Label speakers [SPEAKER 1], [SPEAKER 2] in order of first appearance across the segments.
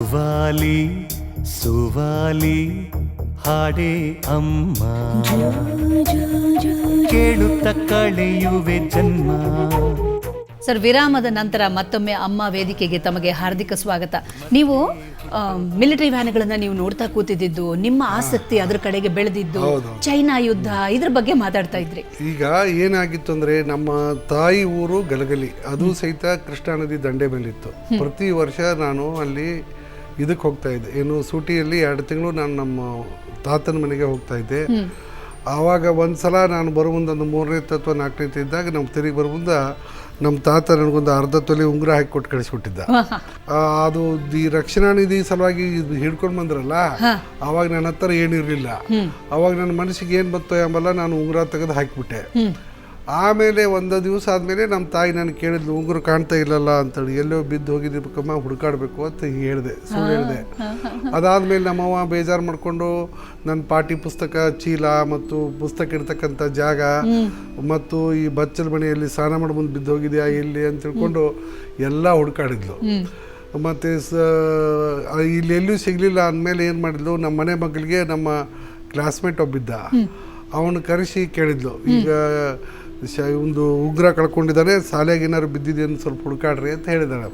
[SPEAKER 1] ಸುವಾಲಿ ಸುವಾಲಿ ಹಾಡೇ ಅಮ್ಮ ಕೇಳುತ್ತ ಕಳೆಯುವೆ ಜನ್ಮ.
[SPEAKER 2] ಸರ್, ವಿರಾಮದ ನಂತರ ಮತ್ತೊಮ್ಮೆ ಅಮ್ಮ ವೇದಿಕೆಗೆ ತಮಗೆ ಹಾರ್ದಿಕ ಸ್ವಾಗತ. ನೀವು ಮಿಲಿಟರಿ ವ್ಯಾನ್ಗಳನ್ನು ನೀವು ನೋಡ್ತಾ ಕೂತಿದ್ದು, ನಿಮ್ಮ ಆಸಕ್ತಿ ಅದರ ಕಡೆಗೆ ಬೆಳೆದಿದ್ದು, ಚೈನಾ ಯುದ್ಧ ಇದ್ರ ಬಗ್ಗೆ ಮಾತಾಡ್ತಾ ಇದ್ರಿ.
[SPEAKER 3] ಈಗ ಏನಾಗಿತ್ತು ಅಂದ್ರೆ, ನಮ್ಮ ತಾಯಿ ಊರು ಗಲಗಲಿ, ಅದು ಸಹಿತ ಕೃಷ್ಣಾ ನದಿ ದಂಡೆ ಮೇಲಿತ್ತು. ಪ್ರತಿ ವರ್ಷ ನಾನು ಅಲ್ಲಿ ಇದಕ್ಕೆ ಹೋಗ್ತಾ ಇದ್ದೆ, ಏನು ಸೂಟಿಯಲ್ಲಿ 2 ತಿಂಗಳು ನಾನು ನಮ್ಮ ತಾತನ ಮನೆಗೆ ಹೋಗ್ತಾ ಇದ್ದೆ. ಆವಾಗ ಒಂದ್ಸಲ ನಾನು ಬರೋ ಮುಂದೆ ಒಂದು 3ನೇ ಅಥವಾ 4ನೇ ಇದ್ದಾಗ ನಮ್ಮ ತಿರುಗಿ ಬರೋ ಮುಂದೆ ನಮ್ಮ ತಾತ ನನಗೊಂದು ಅರ್ಧ ತೊಲೆ ಉಂಗುರ ಹಾಕಿ ಕೊಟ್ಟು ಕಳಿಸ್ಬಿಟ್ಟಿದ್ದ. ಅದು ಈ ರಕ್ಷಣಾ ನಿಧಿ ಸಲುವಾಗಿ ಹಿಡ್ಕೊಂಡು ಬಂದ್ರಲ್ಲ, ಅವಾಗ ನನ್ನ ಹತ್ರ ಏನಿರಲಿಲ್ಲ. ಅವಾಗ ನನ್ನ ಮನಸ್ಸಿಗೆ ಏನು ಬತ್ತೋ ಎಂಬಲ್ಲ, ನಾನು ಉಂಗುರ ತೆಗೆದು ಹಾಕಿಬಿಟ್ಟೆ. ಆಮೇಲೆ ಒಂದು ದಿವಸ ಆದಮೇಲೆ ನಮ್ಮ ತಾಯಿ ನನಗೆ ಕೇಳಿದ್ಲು, ಉಂಗುರ ಕಾಣ್ತಾ ಇಲ್ಲಲ್ಲ ಅಂತೇಳಿ. ಎಲ್ಲೋ ಬಿದ್ದು ಹೋಗಿದ್ದಕ್ಕಮ್ಮ ಹುಡುಕಾಡಬೇಕು ಅಂತ ಹೇಳಿದೆ, ಸುಳ್ಳು ಹೇಳಿದೆ. ಅದಾದಮೇಲೆ ನಮ್ಮವ್ವ ಬೇಜಾರು ಮಾಡಿಕೊಂಡು ನನ್ನ ಪಾಠ್ಯ ಪುಸ್ತಕ ಚೀಲ ಮತ್ತು ಪುಸ್ತಕ ಇಡ್ತಕ್ಕಂಥ ಜಾಗ ಮತ್ತು ಈ ಬಚ್ಚಲ ಮನೆಯಲ್ಲಿ ಸ್ನಾನ ಮಾಡಿ ಮುಂದೆ ಬಿದ್ದು ಹೋಗಿದೆಯಾ ಎಲ್ಲಿ ಅಂತ ತಿಳ್ಕೊಂಡು ಎಲ್ಲ ಹುಡುಕಾಡಿದ್ಲು. ಮತ್ತು ಇಲ್ಲಿ ಎಲ್ಲೂ ಸಿಗಲಿಲ್ಲ ಅಂದಮೇಲೆ ಏನು ಮಾಡಿದ್ಲು, ನಮ್ಮ ಮನೆ ಮಗಳಿಗೆ ನಮ್ಮ ಕ್ಲಾಸ್ಮೇಟ್ ಒಬ್ಬಿದ್ದ, ಅವನು ಕರೆಸಿ ಕೇಳಿದ್ಲು, ಈಗ ಒಂದು ಉಗ್ರ ಕಳ್ಕೊಂಡಿದ್ದಾನೆ, ಶಾಲೆಗೆ ಏನಾದ್ರು ಬಿದ್ದಿದ್ದೇನು ಸ್ವಲ್ಪ ಹುಡುಕಾಡ್ರಿ ಅಂತ ಹೇಳಿದಾಳೆ.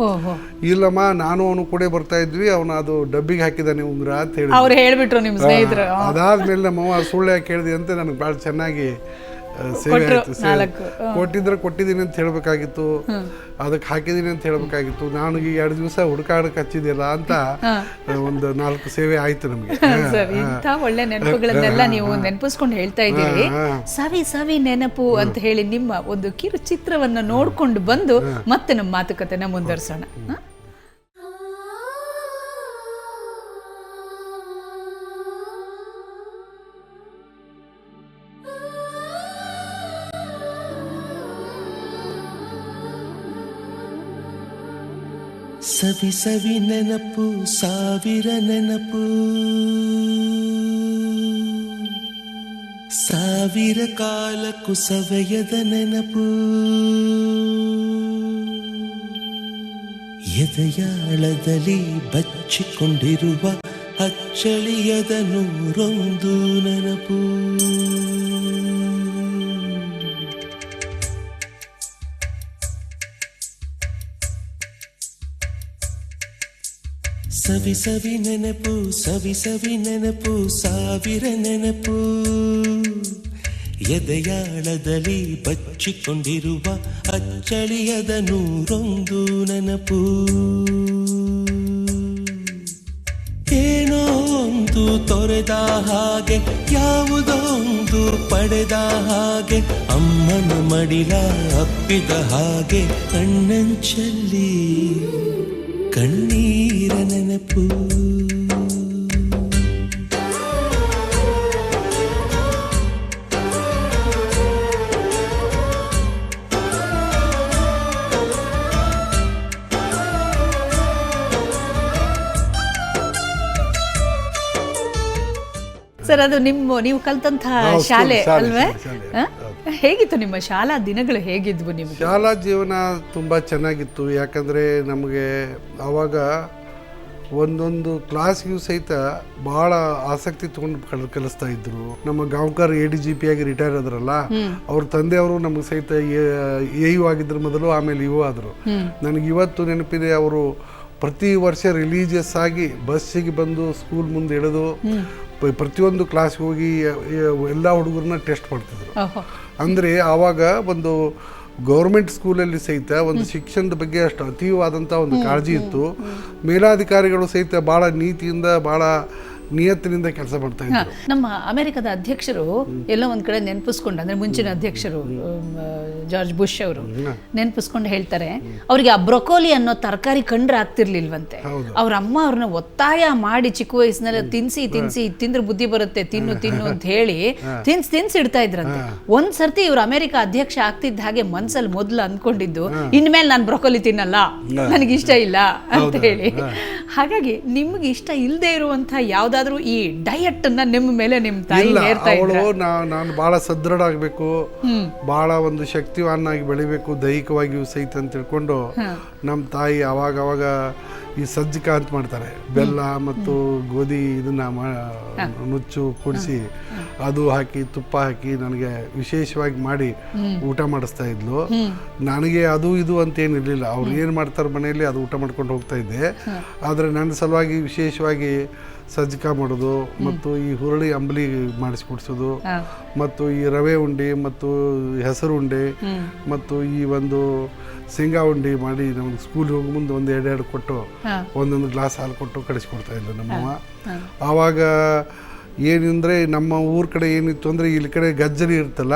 [SPEAKER 3] ಇಲ್ಲಮ್ಮ, ನಾನು ಅವನು ಕೂಡ ಬರ್ತಾ ಇದ್ವಿ, ಅವನು ಅದು ಡಬ್ಬಿಗೆ ಹಾಕಿದ್ದಾನೆ ಉಂಗ್ರ ಅಂತ ಹೇಳಿ. ಅದಾದ್ಮೇಲೆ ನಮ್ಮವ್ವ ಸುಳ್ಳು ಯಾಕೆ ಹೇಳಿದೆ ಅಂತ ನನಗೆ ಭಾಳ ಚೆನ್ನಾಗಿ ಸೇವೆ ಆಯ್ತು. ಕೊಟ್ಟಿದ್ದೀನಿ ಅಂತ ಹೇಳ್ಬೇಕಾಗಿತ್ತು, ಅದಕ್ಕೆ ಹಾಕಿದ್ದೀನಿ ಅಂತ ಹೇಳ್ಬೇಕಾಗಿತ್ತು. ನಾನು ಈ 2 ದಿವಸ ಹುಡುಕಾಡಕ್ಕೆ ಹಚ್ಚಿದ್ಯಲ್ಲ ಅಂತ ಒಂದು 4 ಸೇವೆ ಆಯ್ತು ನಮಗೆ.
[SPEAKER 2] ಇಂಥ ಒಳ್ಳೆ ನೆನಪುಗಳನ್ನೆಲ್ಲ ನೀವು ನೆನಪಿಸ್ಕೊಂಡು ಹೇಳ್ತಾ ಇದ್ದೀರಿ. ಸವಿ ಸವಿ ನೆನಪು ಅಂತ ಹೇಳಿ ನಿಮ್ಮ ಒಂದು ಕಿರು ಚಿತ್ರವನ್ನ ನೋಡ್ಕೊಂಡು ಬಂದು ಮತ್ತೆ ನಮ್ಮ ಮಾತುಕತೆನ ಮುಂದುವರ್ಸೋಣ.
[SPEAKER 4] ಸವಿ ಸವಿ ನೆನಪು, ಸಾವಿರ ನೆನಪು, ಸಾವಿರ ಕಾಲಕ್ಕೂ ಸವೆಯದ ನೆನಪು, ಎದೆಯಾಳದಲ್ಲಿ ಬಚ್ಚಿಕೊಂಡಿರುವ ಅಚ್ಚಳಿಯದ 101 ನೆನಪು. ಸವಿ ಸವಿ ನೆನಪು, ಸವಿ ಸವಿ ನೆನಪು, ಸಾವಿರ ನೆನಪು, ಎದೆಯಾಳದಲ್ಲಿ ಬಚ್ಚಿಕೊಂಡಿರುವ ಅಚ್ಚಳಿಯದ 101 ನೆನಪು. ಏನೋ ಒಂದು ತೊರೆದ ಹಾಗೆ, ಯಾವುದೋ ಒಂದು ಪಡೆದ ಹಾಗೆ, ಅಮ್ಮನ ಮಡಿಲ ಅಪ್ಪಿದ ಹಾಗೆ, ಕಣ್ಣಂಚಲ್ಲಿ ಕಣ್ಣೀರ ನೆನಪು.
[SPEAKER 2] ಸರ್, ಅದು ನೀವು ಕಲ್ತಂತಹ ಶಾಲೆ ಅಲ್ವೇ? ಹೇಗಿತ್ತು ನಿಮ್ಮ ಶಾಲಾ ದಿನಗಳು? ಹೇಗಿದ್ವು ನಿಮ್ಗೆ?
[SPEAKER 3] ಶಾಲಾ ಜೀವನ ತುಂಬ ಚೆನ್ನಾಗಿತ್ತು. ಯಾಕಂದರೆ ನಮಗೆ ಆವಾಗ ಒಂದೊಂದು ಕ್ಲಾಸ್ಗೂ ಸಹಿತ ಭಾಳ ಆಸಕ್ತಿ ತೊಗೊಂಡು ಕಲಿಸ್ತಾ ಇದ್ರು. ನಮ್ಮ ಗಾಂವ್ಕರ್ ADGP ಆಗಿ ರಿಟೈರ್ ಆದ್ರಲ್ಲ, ಅವ್ರ ತಂದೆಯವರು ನಮಗೆ ಸಹಿತ AU ಆಗಿದ್ರು ಮೊದಲು, ಆಮೇಲೆ ಇವು ಆದರು. ನನಗೆ ಇವತ್ತು ನೆನಪಿದೆ, ಅವರು ಪ್ರತಿ ವರ್ಷ ರಿಲೀಜಿಯಸ್ ಆಗಿ ಬಸ್ಸಿಗೆ ಬಂದು ಸ್ಕೂಲ್ ಮುಂದೆ ಇಳಿದು ಪ್ರತಿಯೊಂದು ಕ್ಲಾಸ್ಗೆ ಹೋಗಿ ಎಲ್ಲ ಹುಡುಗರನ್ನ ಟೆಸ್ಟ್ ಮಾಡ್ತಿದ್ರು. ಅಂದರೆ ಆವಾಗ ಒಂದು ಗೌರ್ಮೆಂಟ್ ಸ್ಕೂಲಲ್ಲಿ ಸಹಿತ ಒಂದು ಶಿಕ್ಷಣದ ಬಗ್ಗೆ ಅಷ್ಟು ಅತೀವಾದಂಥ ಒಂದು ಕಾಳಜಿ ಇತ್ತು. ಮೇಲಾಧಿಕಾರಿಗಳು ಸಹಿತ ಭಾಳ ನೀತಿಯಿಂದ, ಭಾಳ ನಿಯತ್ತಿನಿಂದ ಕೆಲಸ ಮಾಡ್ತಾ ಇದ್ರು.
[SPEAKER 2] ನಮ್ಮ ಅಮೆರಿಕದ ಅಧ್ಯಕ್ಷರು ಎಲ್ಲೋ ಒಂದ್ ಕಡೆ ನೆನಪಿಸ್ಕೊಂಡು, ಅಂದ್ರೆ ಮುಂಚಿನ ಅಧ್ಯಕ್ಷರು ಜಾರ್ಜ್ ಬುಷ್ ಅವರು ನೆನಪಿಸ್ಕೊಂಡು ಹೇಳ್ತಾರೆ, ಅವ್ರಿಗೆ ಆ ಬ್ರೊಕೋಲಿ ಅನ್ನೋ ತರಕಾರಿ ಕಂಡ್ರೆ ಆಗ್ತಿರ್ಲಿಲ್ವಂತೆ. ಅವ್ರ ಅಮ್ಮ ಅವ್ರನ್ನ ಒತ್ತಾಯ ಮಾಡಿ ಚಿಕ್ಕ ವಯಸ್ಸಿನಲ್ಲಿ ತಿನ್ಸಿ ತಿಂದ್ರೆ ಬುದ್ಧಿ ಬರುತ್ತೆ, ತಿನ್ನು ಅಂತ ಹೇಳಿ ತಿನ್ಸಿ ಇಡ್ತಾ ಇದ್ರಂತೆ. ಒಂದ್ ಸರ್ತಿ ಇವ್ರು ಅಮೆರಿಕ ಅಧ್ಯಕ್ಷ ಆಗ್ತಿದ್ದ ಹಾಗೆ ಮನ್ಸಲ್ಲಿ ಮೊದ್ಲು ಅಂದ್ಕೊಂಡಿದ್ದು, ಇನ್ಮೇಲೆ ನಾನು ಬ್ರೊಕೋಲಿ ತಿನ್ನಲ್ಲ, ನನಗಿಷ್ಟ ಇಲ್ಲ ಅಂತ ಹೇಳಿ. ಹಾಗಾಗಿ ನಿಮ್ಗೆ ಇಷ್ಟ ಇಲ್ಲದೆ ಇರುವಂತಹ ಯಾವ್ದಾದ್ರು ಯಾವ್ದಾದ್ರು ಈ ಡಯಟ್ ಅನ್ನ ನಿಮ್ಮ ಮೇಲೆ ನಿಮ್ಮ ತಾಯಿ
[SPEAKER 3] ಇಲ್ಲ,
[SPEAKER 2] ಹೇರ್ತಾ
[SPEAKER 3] ಅವಳು
[SPEAKER 2] ಇದ್ರ?
[SPEAKER 3] ನಾನು ಭಾಳ ಸದೃಢ ಆಗಬೇಕು, ಭಾಳ ಒಂದು ಶಕ್ತಿವಾನಾಗಿ ಬೆಳಿಬೇಕು ದೈಹಿಕವಾಗಿಯೂ ಸಹಿತ ಅಂತ ತಿಳ್ಕೊಂಡು ನಮ್ಮ ತಾಯಿ ಅವಾಗ ಈ ಸಜ್ಜಿಕ ಅಂತ ಮಾಡ್ತಾರೆ, ಬೆಲ್ಲ ಮತ್ತು ಗೋಧಿ ಇದನ್ನ ನುಚ್ಚು ಕುಡಿಸಿ ಅದು ಹಾಕಿ ತುಪ್ಪ ಹಾಕಿ ನನಗೆ ವಿಶೇಷವಾಗಿ ಮಾಡಿ ಊಟ ಮಾಡಿಸ್ತಾ ಇದ್ಲು. ನನಗೆ ಅದು ಇದು ಅಂತ ಏನಿರಲಿಲ್ಲ, ಅವ್ರು ಏನು ಮಾಡ್ತಾರೆ ಮನೆಯಲ್ಲಿ ಅದು ಊಟ ಮಾಡ್ಕೊಂಡು ಹೋಗ್ತಾ ಇದ್ದೆ. ಆದರೆ ನನ್ನ ಸಲುವಾಗಿ ವಿಶೇಷವಾಗಿ ಸಜ್ಜಿಕ ಮಾಡೋದು ಮತ್ತು ಈ ಹುರುಳಿ ಅಂಬಲಿ ಮಾಡಿಸ್ಕೊಡ್ಸೋದು ಮತ್ತು ಈ ರವೆ ಉಂಡೆ ಮತ್ತು ಹೆಸರು ಉಂಡೆ ಮತ್ತು ಈ ಒಂದು ಶೇಂಗಾ ಉಂಡೆ ಮಾಡಿ ನಮ್ಗೆ ಸ್ಕೂಲ್ ಹೋಗಿ ಮುಂದೆ ಒಂದು ಎರಡು ಕೊಟ್ಟು ಒಂದೊಂದು ಗ್ಲಾಸ್ ಹಾಲು ಕೊಟ್ಟು ಕಳಿಸ್ಕೊಡ್ತಾ ಇದ್ಲು ನಮ್ಮವ್ವ. ಆವಾಗ ಏನಂದ್ರೆ ನಮ್ಮ ಊರ್ ಕಡೆ ಏನಿತ್ತು ಅಂದ್ರೆ ಇಲ್ಲಿ ಕಡೆ ಗಜ್ಜರಿ ಇರ್ತಲ್ಲ,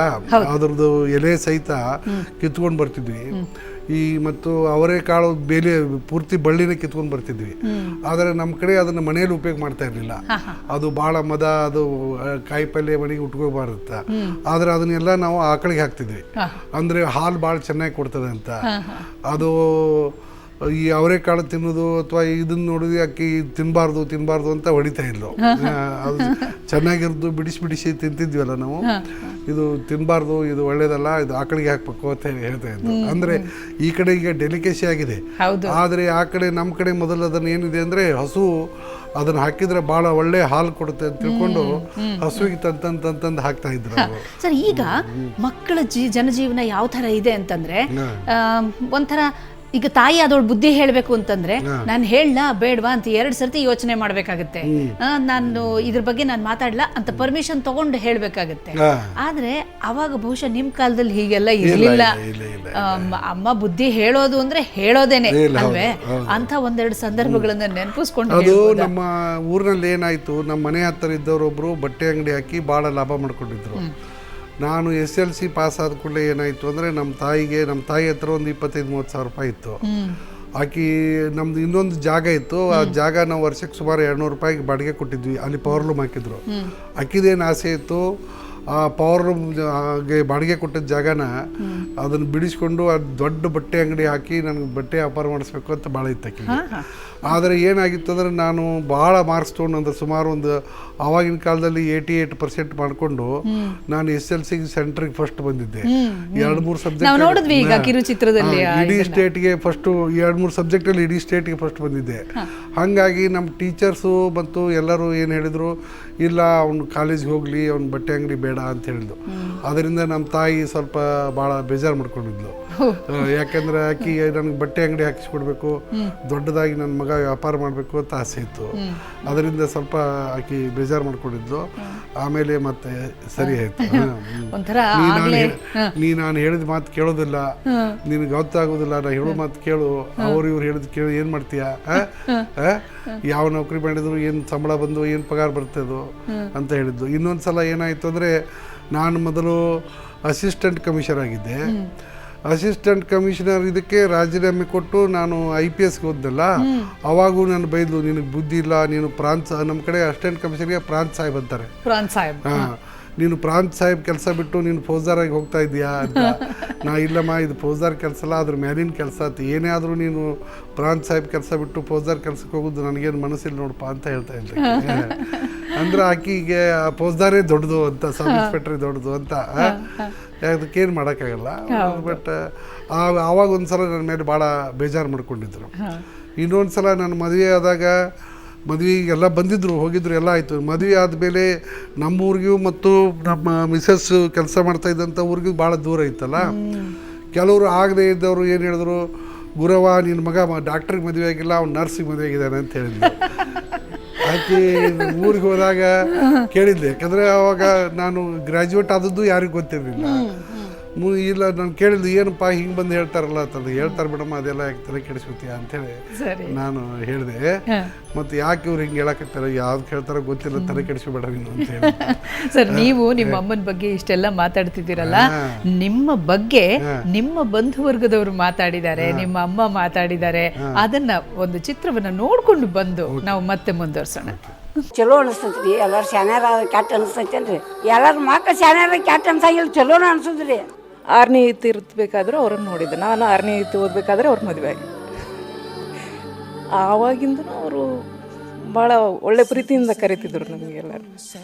[SPEAKER 3] ಅದ್ರದ್ದು ಎಲೆ ಸಹಿತ ಕಿತ್ಕೊಂಡು ಬರ್ತಿದ್ವಿ. ಈ ಮತ್ತು ಅವರೆಕಾಳು ಬೇಲೆ ಪೂರ್ತಿ ಬಳ್ಳಿನ ಕಿತ್ಕೊಂಡು ಬರ್ತಿದ್ವಿ. ಆದರೆ ನಮ್ಮ ಕಡೆ ಅದನ್ನ ಮನೆಯಲ್ಲಿ ಉಪಯೋಗ ಮಾಡ್ತಾ ಇರಲಿಲ್ಲ, ಅದು ಭಾಳ ಮದ, ಅದು ಕಾಯಿ ಪಲ್ಯ ಮನೆಗೆ ಉಟ್ಕೋಬಾರತ್ತ. ಆದ್ರೆ ಅದನ್ನೆಲ್ಲ ನಾವು ಆಕಳಿಗೆ ಹಾಕ್ತಿದ್ವಿ, ಅಂದ್ರೆ ಹಾಲು ಭಾಳ ಚೆನ್ನಾಗಿ ಕೊಡ್ತದೆ ಅಂತ. ಅದು ಈ ಅವರೆಕಾಳು ತಿನ್ನೋದು ಅಥವಾ ಇದನ್ನ ನೋಡಿದ್ರೆ ಅಕ್ಕಿ ತಿನ್ನಬಾರ್ದು ಅಂತ ಹೊಡಿತಾ ಇದ್ಲು. ಅದು ಚೆನ್ನಾಗಿರೋದು ಬಿಡಿಸಿ ತಿಂತಿದ್ವಲ್ಲ ನಾವು, ಇದು ತಿನ್ನಬಾರ್ದು, ಇದು ಒಳ್ಳೇದಲ್ಲ, ಇದು ಆಕಳಿಗೆ ಹಾಕ್ಬೇಕು ಅಂತ ಹೇಳ್ತಾ ಇದ್ದು. ಅಂದ್ರೆ ಈ ಕಡೆ ಈಗ ಡೆಲಿಕೇಸಿ ಆಗಿದೆ, ಆದರೆ ಆ ಕಡೆ ನಮ್ಮ ಕಡೆ ಮೊದಲು ಅದನ್ನ ಏನಿದೆ ಅಂದ್ರೆ ಹಸು ಅದನ್ನ ಹಾಕಿದ್ರೆ ಬಹಳ ಒಳ್ಳೆ ಹಾಲು ಕೊಡುತ್ತೆ ಅಂತ ತಿಳ್ಕೊಂಡು ಹಸುವಿಗೆ ತಂತಂದು ಹಾಕ್ತಾ ಇದ್ರು.
[SPEAKER 2] ಸರ್, ಈಗ ಮಕ್ಕಳ ಜನಜೀವನ ಯಾವ ತರ ಇದೆ ಅಂತಂದ್ರೆ ಒಂಥರ ಈಗ ತಾಯಿ ಅದೊಳ್ ಬುದ್ಧಿ ಹೇಳ್ಬೇಕು ಅಂತಂದ್ರೆ ನಾನು ಹೇಳಲಾ ಬೇಡವಾ ಅಂತ 2 ಸರ್ತಿ ಯೋಚನೆ ಮಾಡ್ಬೇಕಾಗತ್ತೆ. ನಾನು ಇದ್ರ ಬಗ್ಗೆ ನಾನು ಮಾತಾಡ್ಲಾ ಅಂತ ಪರ್ಮಿಷನ್ ತಗೊಂಡು ಹೇಳ್ಬೇಕಾಗತ್ತೆ. ಆದ್ರೆ ಅವಾಗ ಬಹುಶಃ ನಿಮ್ ಕಾಲದಲ್ಲಿ ಹೀಗೆಲ್ಲ ಇರ್ಲಿಲ್ಲ. ಅಮ್ಮ ಬುದ್ಧಿ ಹೇಳೋದು ಅಂದ್ರೆ ಹೇಳೋದೇನೆ ಅಲ್ವೇ? ಅಂತ 1-2 ಸಂದರ್ಭಗಳನ್ನ ನೆನಪಿಸ್ಕೊಂಡು
[SPEAKER 3] ಅದು ನಮ್ಮ ಊರಿನಲ್ಲಿ ಏನಾಯ್ತು, ನಮ್ಮ ಮನೆ ಹತ್ತಿರ ಇದ್ದವರೊಬ್ರು ಬಟ್ಟೆ ಅಂಗಡಿ ಹಾಕಿ ಬಹಳ ಲಾಭ ಮಾಡ್ಕೊಂಡಿದ್ರು. ನಾನು SLC ಪಾಸ್ ಆದ ಕೂಡಲೇ ಏನಾಯಿತು ಅಂದರೆ ನಮ್ಮ ತಾಯಿ ಹತ್ರ ಒಂದು 25-30 ಸಾವಿರ ರೂಪಾಯಿ ಇತ್ತು. ಆಕಿ ನಮ್ದು ಇನ್ನೊಂದು ಜಾಗ ಇತ್ತು, ಆ ಜಾಗ ನಾವು ವರ್ಷಕ್ಕೆ ಸುಮಾರು 200 ರೂಪಾಯಿಗೆ ಬಾಡಿಗೆ ಕೊಟ್ಟಿದ್ವಿ. ಅಲ್ಲಿ ಪವರ್ ಲೂಮ್ ಹಾಕಿದ್ರು. ಆಕಿದೇನು ಆಸೆ ಇತ್ತು, ಆ ಪವರ್ ರೂಮ್ಗೆ ಬಾಡಿಗೆ ಕೊಟ್ಟಿದ್ದ ಜಾಗನ ಅದನ್ನು ಬಿಡಿಸ್ಕೊಂಡು ಅದು ದೊಡ್ಡ ಬಟ್ಟೆ ಅಂಗಡಿ ಹಾಕಿ ನನಗೆ ಬಟ್ಟೆ ವ್ಯಾಪಾರ ಮಾಡಿಸ್ಬೇಕು ಅಂತ ಭಾಳ ಇತ್ತು ಆಕಿಗೆ. ಆದರೆ ಏನಾಗಿತ್ತು ಅಂದರೆ ನಾನು ಭಾಳ ಮಾರ್ಕ್ಸ್ ತೊಗೊಂಡು ಅಂದ್ರೆ ಸುಮಾರು ಒಂದು ಆವಾಗಿನ ಕಾಲದಲ್ಲಿ 88% ಮಾಡಿಕೊಂಡು ನಾನು SLC ಸೆಂಟ್ರಿಗೆ ಫಸ್ಟ್ ಬಂದಿದ್ದೆ. 2-3 ಸಬ್ಜೆಕ್ಟ್ ಇಡೀ ಸ್ಟೇಟ್ಗೆ ಫಸ್ಟು 2-3 ಸಬ್ಜೆಕ್ಟಲ್ಲಿ ಇಡೀ ಸ್ಟೇಟ್ಗೆ ಫಸ್ಟ್ ಬಂದಿದ್ದೆ. ಹಾಗಾಗಿ ನಮ್ಮ ಟೀಚರ್ಸು ಮತ್ತು ಎಲ್ಲರೂ ಏನು ಹೇಳಿದರು, ಇಲ್ಲ ಅವ್ನು ಕಾಲೇಜ್ಗೆ ಹೋಗಲಿ, ಅವ್ನು ಬಟ್ಟೆ ಅಂಗಡಿ ಬೇಡ ಅಂತ ಹೇಳಿದ್ಲು. ಅದರಿಂದ ನಮ್ಮ ತಾಯಿ ಸ್ವಲ್ಪ ಭಾಳ ಬೇಜಾರು ಮಾಡ್ಕೊಂಡಿದ್ಲು. ಯಾಕಂದ್ರೆ ಆಕಿ ನನಗೆ ಬಟ್ಟೆ ಅಂಗಡಿ ಹಾಕಿಸ್ಕೊಡ್ಬೇಕು, ದೊಡ್ಡದಾಗಿ ನನ್ನ ಮಗ ವ್ಯಾಪಾರ ಮಾಡಬೇಕು ಅಂತ ಆಸೆ ಇತ್ತು. ಅದರಿಂದ ಸ್ವಲ್ಪ ಆಕಿ ಬೇಜಾರು ಮಾಡ್ಕೊಂಡಿದ್ಲು. ಆಮೇಲೆ ಮತ್ತೆ ಸರಿ ಆಯ್ತು. ನಾನು ಹೇಳಿದ ಮಾತು ಕೇಳೋದಿಲ್ಲ, ನಿನಗೆ ಗೊತ್ತಾಗೋದಿಲ್ಲ, ನಾ ಹೇಳೋ ಮಾತು ಕೇಳು, ಇವ್ರು ಹೇಳಿದ್ ಕೇಳಿ ಏನು ಮಾಡ್ತೀಯ, ಯಾವ ನೌಕರಿ ಮಾಡಿದ್ರು, ಏನು ಸಂಬಳ ಬಂದು, ಏನು ಪಗಾರ ಬರ್ತದೋ ಅಂತ ಹೇಳಿದ್ದು. ಇನ್ನೊಂದ್ಸಲ ಏನಾಯ್ತು ಅಂದರೆ, ನಾನು ಮೊದಲು ಅಸಿಸ್ಟೆಂಟ್ ಕಮಿಷನರ್ ಆಗಿದ್ದೆ. ಅಸಿಸ್ಟೆಂಟ್ ಕಮಿಷನರ್ ಇದಕ್ಕೆ ರಾಜೀನಾಮೆ ಕೊಟ್ಟು ನಾನು IPSಗೆ ಹೋದಲ್ಲ. ಅವಾಗೂ ನಾನು ಬೈದು, ನಿನಗೆ ಬುದ್ಧಿ ಇಲ್ಲ, ನೀನು ನಮ್ಮ ಕಡೆ ಅಸಿಸ್ಟೆಂಟ್ ಕಮಿಷನರ್ಗೆ ಪ್ರಾಂತ್ ಸಾಹೇಬ್ ಅಂತಾರೆ. ನೀನು ಪ್ರಾಂತ್ ಸಾಹೇಬ್ ಕೆಲಸ ಬಿಟ್ಟು ನೀನು ಫೌಜ್ದಾರಾಗಿ ಹೋಗ್ತಾ ಇದೀಯಾ ಅಂತ. ನಾ ಇಲ್ಲಮ್ಮ, ಇದು ಫೌಜ್ದಾರ್ ಕೆಲಸ ಅಲ್ಲ, ಅದ್ರ ಮೇಲಿನ ಕೆಲಸ ಅಂತ. ಏನೇ ಆದರೂ ನೀನು ಪ್ರಾಂತ್ ಸಾಹೇಬ್ ಕೆಲಸ ಬಿಟ್ಟು ಫೌಜ್ದಾರ್ ಕೆಲಸಕ್ಕೆ ಹೋಗೋದು ನನಗೇನು ಮನಸ್ಸಿಲ್ಲ ನೋಡಪ್ಪ ಅಂತ ಹೇಳ್ತಾ ಇದ್ದೆ. ಅಂದ್ರೆ ಆಕಿಗೆ ಫೌಜ್ದಾರೇ ದೊಡ್ಡದು ಅಂತ, ಸಬ್ ಇನ್ಸ್ಪೆಕ್ಟ್ರೇ ದೊಡ್ಡದು ಅಂತ. ಅದಕ್ಕೇನು ಮಾಡೋಕ್ಕಾಗಲ್ಲ. ಬಟ್ ಆವಾಗ ಒಂದ್ಸಲ ನನ್ನ ಮೇಲೆ ಭಾಳ ಬೇಜಾರು ಮಾಡ್ಕೊಂಡಿದ್ರು. ಇನ್ನೊಂದು ಸಲ ನಾನು ಮದುವೆ ಆದಾಗ, ಮದುವೆಗೆಲ್ಲ ಬಂದಿದ್ರು, ಹೋಗಿದ್ರು, ಎಲ್ಲ ಆಯಿತು. ಮದುವೆ ಆದಮೇಲೆ ನಮ್ಮೂರಿಗೂ ಮತ್ತು ನಮ್ಮ ಮಿಸಸ್ ಕೆಲಸ ಮಾಡ್ತಾ ಇದ್ದಂಥ ಊರಿಗೂ ಭಾಳ ದೂರ ಇತ್ತಲ್ಲ. ಕೆಲವರು ಆಗದೆ ಇದ್ದವರು ಏನು ಹೇಳಿದ್ರು, ಗುರವ ನಿನ್ನ ಮಗ ಡಾಕ್ಟ್ರಿಗೆ ಮದುವೆ ಆಗಿಲ್ಲ, ಅವ್ನು ನರ್ಸಿಗೆ ಮದುವೆ ಆಗಿದ್ದಾನೆ ಅಂತ ಹೇಳಿದ್ರು. ಆಕೆ ಊರಿಗೆ ಹೋದಾಗ ಕೇಳಿದ್ದೆ, ಯಾಕಂದರೆ ಅವಾಗ ನಾನು ಗ್ರ್ಯಾಜುಯೇಟ್ ಆದದ್ದು ಯಾರಿಗೂ ಗೊತ್ತಿರಲಿಲ್ಲ. ಇಲ್ಲ, ನಾನು ಕೇಳಿದ್ದು, ಏನಪ್ಪ ಹಿಂಗೆ ಬಂದು ಹೇಳ್ತಾರಲ್ಲ ಅಂತಂದು. ಹೇಳ್ತಾರೆ ಮೇಡಮ್, ಅದೆಲ್ಲ ಯಾಕೆ ತಲೆ ಕೆಡಿಸ್ಕೊತೀಯ ಅಂತೇಳಿ ನಾನು ಹೇಳಿದೆ. ಮತ್ತು ಯಾಕೆ ಇವ್ರು ಹಿಂಗೆ ಹೇಳಕತ್ತಾರೆ, ಯಾವ್ದು ಕೇಳ್ತಾರೋ ಗೊತ್ತಿಲ್ಲ, ತಲೆ ಕೆಡಿಸ್ಕೊಬೇಡ ನೀನು ಅಂತ ಹೇಳಿ.
[SPEAKER 2] ಸರ್, ನೀವು ನಿಮ್ಮ ಅಮ್ಮನ ಬಗ್ಗೆ ಇಷ್ಟೆಲ್ಲ ಮಾತಾಡ್ತಿದ್ದೀರಲ್ಲ, ನಿಮ್ಮ ಬಗ್ಗೆ ನಿಮ್ಮ ಬಂಧು ವರ್ಗದವರು ಮಾತಾಡಿದ್ದಾರೆ, ನಿಮ್ಮ ಅಮ್ಮ ಮಾತಾಡಿದ್ದಾರೆ. ಅದನ್ನ ಒಂದು ಚಿತ್ರವನ್ನ ನೋಡ್ಕೊಂಡು ಬಂದು ನಾವು ಮತ್ತೆ ಮುಂದುವರ್ಸೋಣ.
[SPEAKER 5] ಚಲೋ ಅನಿಸ್ತೈತಿ. ಎಲ್ಲರೂ ಶಾನ್ಯಾರ ಕೆಟ್ಟ ಅನಿಸ್ತೈತೇನ್ರಿ? ಎಲ್ಲರ ಮಕ್ಳು ಶಾನ್ಯಾರ ಕೆಟ್ಟ ಅನ್ಸಂಗಿಲ್ಲ, ಚಲೋನ ಅನ್ಸುದ್ರಿ.
[SPEAKER 6] 6ನೇ ಇರ್ಬೇಕಾದ್ರೂ ಅವ್ರನ್ನ ನೋಡಿದ್ದೆ. ನಾನು 6ನೇ ಓದಬೇಕಾದ್ರೆ ಅವ್ರ ಮದುವೆ ಆಗಿ, ಆವಾಗಿಂದ ಅವರು ಭಾಳ ಒಳ್ಳೆ ಪ್ರೀತಿಯಿಂದ ಕರಿತಿದ್ರು ನಮಗೆಲ್ಲರೂ.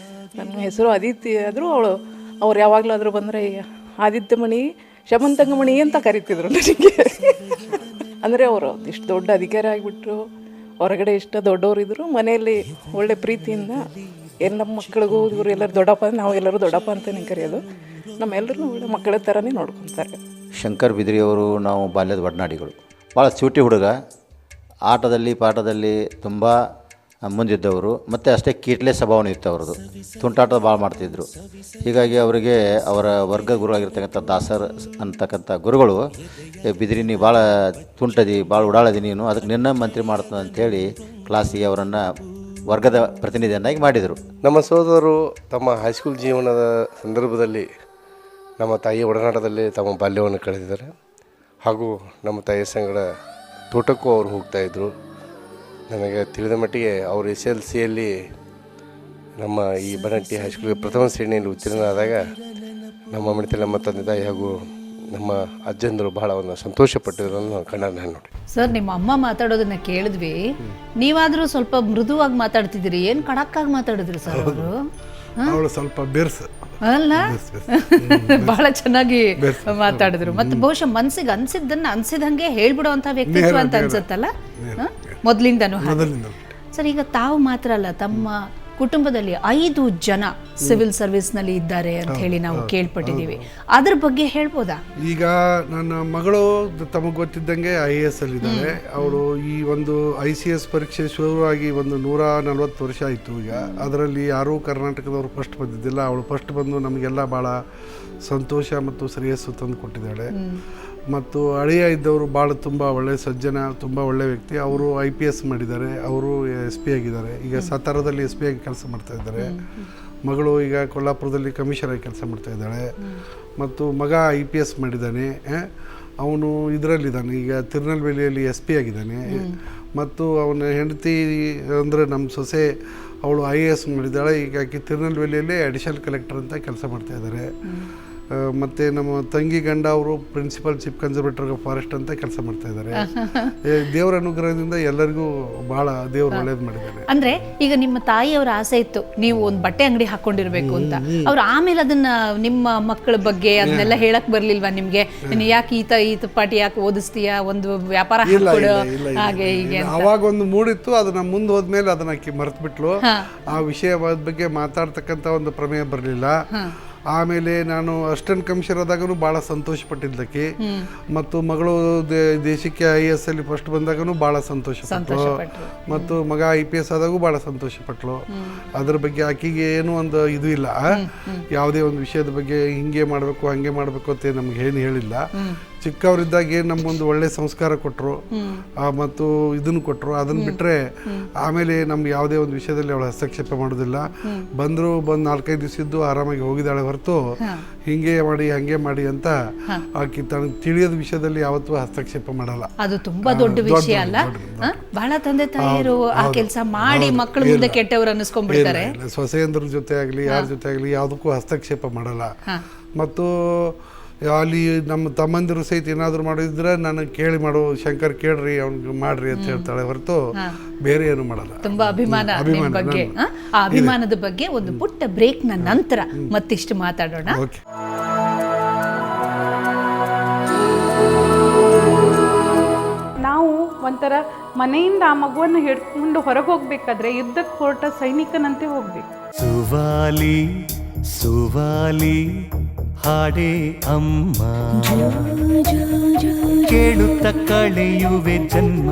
[SPEAKER 6] ನನ್ನ ಹೆಸರು ಅದಿತಿ ಆದರೂ ಅವ್ರು ಯಾವಾಗಲಾದರೂ ಬಂದರೆ ಆದಿತ್ಯಮಣಿ ಶಮಂತಂಗಮಣಿ ಅಂತ ಕರಿತಿದ್ರು ನನಗೆ. ಅಂದರೆ ಅವರು ಇಷ್ಟು ದೊಡ್ಡ ಅಧಿಕಾರಿ ಆಗಿಬಿಟ್ರು, ಹೊರಗಡೆ ಇಷ್ಟ ದೊಡ್ಡವರಿದ್ದರು, ಮನೆಯಲ್ಲಿ ಒಳ್ಳೆ ಪ್ರೀತಿಯಿಂದ ಎಲ್ಲ ಮಕ್ಕಳಿಗೂ ಇವರು ಎಲ್ಲರೂ ದೊಡ್ಡಪ್ಪ, ನಾವು ಎಲ್ಲರೂ ದೊಡ್ಡಪ್ಪ ಅಂತಲೇ ಕರೆಯೋದು. ನಮ್ಮೆಲ್ಲರೂ ಒಳ್ಳೆ ಮಕ್ಕಳ ಥರನೇ ನೋಡ್ಕೊತಾರೆ.
[SPEAKER 7] ಶಂಕರ್ ಬಿದ್ರಿಯವರು ನಾವು ಬಾಲ್ಯದ ಒಡನಾಡಿಗಳು. ಭಾಳ ಚೂಟಿ ಹುಡುಗ, ಆಟದಲ್ಲಿ ಪಾಠದಲ್ಲಿ ತುಂಬ ಮುಂದಿದ್ದವರು, ಮತ್ತು ಅಷ್ಟೇ ಕೀಟ್ಲೆ ಸ್ವಭಾವನೂ ಇತ್ತು ಅವ್ರದ್ದು. ತುಂಟಾಟ ಭಾಳ ಮಾಡ್ತಿದ್ರು. ಹೀಗಾಗಿ ಅವರಿಗೆ ಅವರ ವರ್ಗ ಗುರು ಆಗಿರ್ತಕ್ಕಂಥ ದಾಸರ್ ಅಂತಕ್ಕಂಥ ಗುರುಗಳು, ಬಿದಿರಿನಿ ಭಾಳ ತುಂಟದಿ, ಭಾಳ ಉಡಾಳದಿ ನೀನು, ಅದಕ್ಕೆ ನಿನ್ನ ಮಂತ್ರಿ ಮಾಡ್ತಾನೆ ಅಂಥೇಳಿ ಕ್ಲಾಸಿಗೆ ಅವರನ್ನು ವರ್ಗದ ಪ್ರತಿನಿಧಿಯನ್ನಾಗಿ ಮಾಡಿದರು.
[SPEAKER 8] ನಮ್ಮ ಸೋದರರು ತಮ್ಮ ಹೈಸ್ಕೂಲ್ ಜೀವನದ ಸಂದರ್ಭದಲ್ಲಿ ನಮ್ಮ ತಾಯಿಯ ಒಡನಾಟದಲ್ಲಿ ತಮ್ಮ ಬಾಲ್ಯವನ್ನು ಕಳೆದಿದ್ದಾರೆ. ಹಾಗೂ ನಮ್ಮ ತಾಯಿಯ ಸಂಗಡ ತೋಟಕ್ಕೂ ಅವರು ಹೋಗ್ತಾಯಿದ್ರು. ನನಗೆ ತಿಳಿದ ಮಟ್ಟಿಗೆ ಅವರು SLCಯಲ್ಲಿ ನಮ್ಮ ಈ ಬನಟ್ಟಿ ಹೈಸ್ಕೂಲ್ಗೆ ಪ್ರಥಮ ಶ್ರೇಣಿಯಲ್ಲಿ ಉತ್ತೀರ್ಣರಾದಾಗ ನಮ್ಮ ಮನೆಯಲ್ಲಿ ನಮ್ಮ ತಂದೆ ತಾಯಿ ಹಾಗೂ ನಮ್ಮ ಅಜ್ಜಂದರು ಬಹಳ ಒಂದು ಸಂತೋಷಪಟ್ಟಿದ್ರು ಅನ್ನೋ ಕಂಡ ನಾನು ನೋಡಿ.
[SPEAKER 2] ಸರ್, ನಿಮ್ಮ ಅಮ್ಮ ಮಾತಾಡೋದನ್ನ ಕೇಳಿದ್ವಿ, ನೀವಾದರೂ ಸ್ವಲ್ಪ ಮೃದುವಾಗಿ ಮಾತಾಡ್ತಿದ್ದೀರಿ, ಏನು ಖಡಕ್ಕಾಗಿ ಮಾತಾಡಿದ್ರಿ ಸರ್ ಅವರು?
[SPEAKER 3] ಅವಳು ಸ್ವಲ್ಪ ಬೆರ್ಸು
[SPEAKER 2] ಅಲ್ಲ, ಬಹಳ ಚೆನ್ನಾಗಿ ಮಾತಾಡಿದ್ರು. ಮತ್ತೆ ಬಹುಶಃ ಮನ್ಸಿಗೆ ಅನ್ಸಿದ್ದನ್ನ ಅನ್ಸಿದಂಗೆ ಹೇಳ್ಬಿಡುವಂತ ವ್ಯಕ್ತಿತ್ವ ಅಂತ ಅನ್ಸುತ್ತಲ್ಲ ಮೊದ್ಲಿಂದನೂ. ಸರ್, ಈಗ ತಾವು ಮಾತ್ರ ಅಲ್ಲ, ತಮ್ಮ ಕುಟುಂಬದಲ್ಲಿ 5 ಜನ ಸಿವಿಲ್ ಸರ್ವಿಸ್ ನಲ್ಲಿ ಇದ್ದಾರೆ ಅಂತ ಹೇಳಿ ನಾವು ಕೇಳ್ಪಟ್ಟಿದ್ದೀವಿ. ಅದ್ರ ಬಗ್ಗೆ ಹೇಳ್ಬೋದಾ?
[SPEAKER 3] ಈಗ ನನ್ನ ಮಗಳು ತಮಗೆ ಗೊತ್ತಿದ್ದಂಗೆ IAS ಅಲ್ಲಿ ಇದ್ದಾರೆ. ಅವರು ಈ ಒಂದು ICS ಪರೀಕ್ಷೆ ಶುರುವಾಗಿ ಒಂದು 140 ವರ್ಷ ಆಯಿತು. ಈಗ ಅದರಲ್ಲಿ ಯಾರೂ ಕರ್ನಾಟಕದವರು ಫಸ್ಟ್ ಬಂದಿದ್ದಿಲ್ಲ. ಅವಳು ಫಸ್ಟ್ ಬಂದು ನಮಗೆಲ್ಲ ಭಾಳ ಸಂತೋಷ ಮತ್ತು ಶ್ರೇಯಸ್ಸು ತಂದು ಕೊಟ್ಟಿದ್ದಾಳೆ. ಮತ್ತು ಅಳಿಯ ಇದ್ದವರು ಭಾಳ ತುಂಬ ಒಳ್ಳೆಯ ಸಜ್ಜನ, ತುಂಬ ಒಳ್ಳೆಯ ವ್ಯಕ್ತಿ. ಅವರು IPS ಮಾಡಿದ್ದಾರೆ, ಅವರು SP ಆಗಿದ್ದಾರೆ. ಈಗ ಸತಾರದಲ್ಲಿ SP ಆಗಿ ಕೆಲಸ ಮಾಡ್ತಾ ಇದ್ದಾರೆ. ಮಗಳು ಈಗ ಕೊಲ್ಲಾಪುರದಲ್ಲಿ ಕಮಿಷನರ್ ಆಗಿ ಕೆಲಸ ಮಾಡ್ತಾ ಇದ್ದಾಳೆ. ಮತ್ತು ಮಗ IPS ಮಾಡಿದ್ದಾನೆ. ಅವನು ಇದರಲ್ಲಿದ್ದಾನೆ, ಈಗ ತಿರುನಲ್ವೇಲಿಯಲ್ಲಿ SP ಆಗಿದ್ದಾನೆ. ಮತ್ತು ಅವನ ಹೆಂಡತಿ ಅಂದರೆ ನಮ್ಮ ಸೊಸೆ, ಅವಳು IAS ಮಾಡಿದ್ದಾಳೆ. ಈಗ ಆಕೆ ತಿರುನಲ್ವೇಲಿಯಲ್ಲೇ ಅಡಿಷನಲ್ ಕಲೆಕ್ಟರ್ ಅಂತ ಕೆಲಸ ಮಾಡ್ತಾ ಇದ್ದಾರೆ. ಮತ್ತು ನಮ್ಮ ತಂಗಿ ಗಂಡ ಅವರು principal chief conservator of forest ಅಂತ ಕೆಲಸ ಮಾಡ್ತಾ ಇದ್ದಾರೆ. ದೇವರ ಅನುಗ್ರಹದಿಂದ ಎಲ್ಲರಿಗೂ ಬಹಳ ದೇವರು ಒಳ್ಳೇದು ಮಾಡಿದ್ದಾರೆ.
[SPEAKER 2] ಅಂದ್ರೆ ಈಗ ನಿಮ್ಮ ತಾಯಿಯವರ ಆಸೆ ಇತ್ತು ನೀವು ಒಂದು ಬಟ್ಟೆ ಅಂಗಡಿ ಹಾಕೊಂಡಿರ್ಬೇಕು ಅಂತ. ಅವ್ರು ಆಮೇಲೆ ಅದನ್ನ ನಿಮ್ಮ ಮಕ್ಕಳ ಬಗ್ಗೆ ಅದನ್ನೆಲ್ಲ ಹೇಳಕ್ ಬರ್ಲಿಲ್ವಾ ನಿಮ್ಗೆ? ಯಾಕೆ ಈ ಪಾಟಿ ಯಾಕೆ ಓದಿಸ್ತೀಯಾ, ಒಂದು ವ್ಯಾಪಾರ ಹಾಕೊಡು ಹಾಗೆ ಹೀಗೆ?
[SPEAKER 3] ಅವಾಗ ಒಂದು ಮೂಡಿತ್ತು, ಅದನ್ನ ಮುಂದೆ ಹೋದ್ಮೇಲೆ ಅದನ್ನ ಆಕಿ ಮರ್ತು ಬಿಟ್ಲು. ಆ ವಿಷಯದ ಬಗ್ಗೆ ಮಾತಾಡ್ತಕ್ಕಂಥ ಒಂದು ಪ್ರಮೇಯ ಬರಲಿಲ್ಲ. ಆಮೇಲೆ ನಾನು ಅಸಿಸ್ಟೆಂಟ್ ಕಮಿಷನರ್ ಆದಾಗೂ ಭಾಳ ಸಂತೋಷಪಟ್ಟಿದ್ದಕ್ಕೆ. ಮತ್ತು ಮಗಳು ದೇಶಕ್ಕೆ IAS ಅಲ್ಲಿ ಫಸ್ಟ್ ಬಂದಾಗೂ ಭಾಳ ಸಂತೋಷಪಟ್ಟಳು. ಮತ್ತು ಮಗ IPS ಆದಾಗೂ ಭಾಳ ಸಂತೋಷಪಟ್ಟಳು. ಅದ್ರ ಬಗ್ಗೆ ಆಕೆಗೆ ಏನೂ ಒಂದು ಇದು ಇಲ್ಲ, ಯಾವುದೇ ಒಂದು ವಿಷಯದ ಬಗ್ಗೆ ಹಿಂಗೆ ಮಾಡಬೇಕು ಹಂಗೆ ಮಾಡಬೇಕು ಅಂತ ನಮ್ಗೆ ಏನು ಹೇಳಿಲ್ಲ. ಚಿಕ್ಕವರಿದ್ದಾಗ ಏನು ನಮಗೊಂದು ಒಳ್ಳೆ ಸಂಸ್ಕಾರ ಕೊಟ್ಟರು ಮತ್ತು ಇದನ್ನು ಕೊಟ್ಟರು. ಅದನ್ನು ಬಿಟ್ಟರೆ ಆಮೇಲೆ ನಮ್ಗೆ ಯಾವುದೇ ಒಂದು ವಿಷಯದಲ್ಲಿ ಅವಳು ಹಸ್ತಕ್ಷೇಪ ಮಾಡೋದಿಲ್ಲ. ಬಂದು 4-5 ದಿವಸ ಇದ್ದು ಆರಾಮಾಗಿ ಹೋಗಿದ್ದಾಳೆ ಹೊರತು ಹಿಂಗೆ ಮಾಡಿ ಹಂಗೆ ಮಾಡಿ ಅಂತ ಆಕೆ ತನಗೆ ತಿಳಿಯೋದ ವಿಷಯದಲ್ಲಿ ಯಾವತ್ತೂ ಹಸ್ತಕ್ಷೇಪ ಮಾಡಲ್ಲ.
[SPEAKER 2] ಅದು ತುಂಬಾ ದೊಡ್ಡ ವಿಷಯ ಅಲ್ಲ? ಬಹಳ ತಂದೆ ತಾಯಿಯರು ಆ ಕೆಲಸ ಮಾಡಿ ಮಕ್ಕಳ ಮುಂದೆ ಕೆಟ್ಟವರು ಅನ್ನಿಸ್ಕೊಂಡ್ಬಿಡ್ತಾರೆ.
[SPEAKER 3] ಸೊಸೆಯಂದ್ರ ಜೊತೆ ಆಗಲಿ ಯಾರ ಜೊತೆ ಆಗಲಿ ಯಾವುದಕ್ಕೂ ಹಸ್ತಕ್ಷೇಪ ಮಾಡಲ್ಲ. ಮತ್ತು ಅಲ್ಲಿ ನಮ್ಮ ತಮ್ಮಂದಿರು ಸಹಿತ ಏನಾದರೂ ಮಾಡಿದ್ರೆ ನನಗೆ ಕೇಳಿ ಮಾಡು, ಶಂಕರ್ ಕೇಳ್ರಿ, ಅವ್ನಿಗೆ ಮಾಡ್ರಿ ಅಂತ ಹೇಳ್ತಾಳೆ ಹೊರತು ಬೇರೆ ಏನು ಮಾಡಲ್ಲ.
[SPEAKER 2] ತುಂಬಾ ಅಭಿಮಾನ ಬಗ್ಗೆ. ಆ ಅಭಿಮಾನದ ಬಗ್ಗೆ ಒಂದು ಪುಟ್ಟ ಬ್ರೇಕ್ನ ನಂತರ ಮತ್ತಿಷ್ಟು ಮಾತಾಡೋಣ.
[SPEAKER 9] ನಾವು ಒಂಥರ ಮನೆಯಿಂದ ಆ ಮಗುವನ್ನು ಹಿಡ್ಕೊಂಡು ಹೊರಗೆ ಹೋಗ್ಬೇಕಾದ್ರೆ ಯುದ್ಧಕ್ಕೆ ಹೊರಟ ಸೈನಿಕನಂತೆ ಹೋಗ್ಬೇಕು.
[SPEAKER 1] ಸುವಾಲಿ ಸುವಾಲಿ ಹಾಡೇ ಅಮ್ಮ, ಕೇಳುತ್ತ ಕಳೆಯುವೆ ಜನ್ಮ.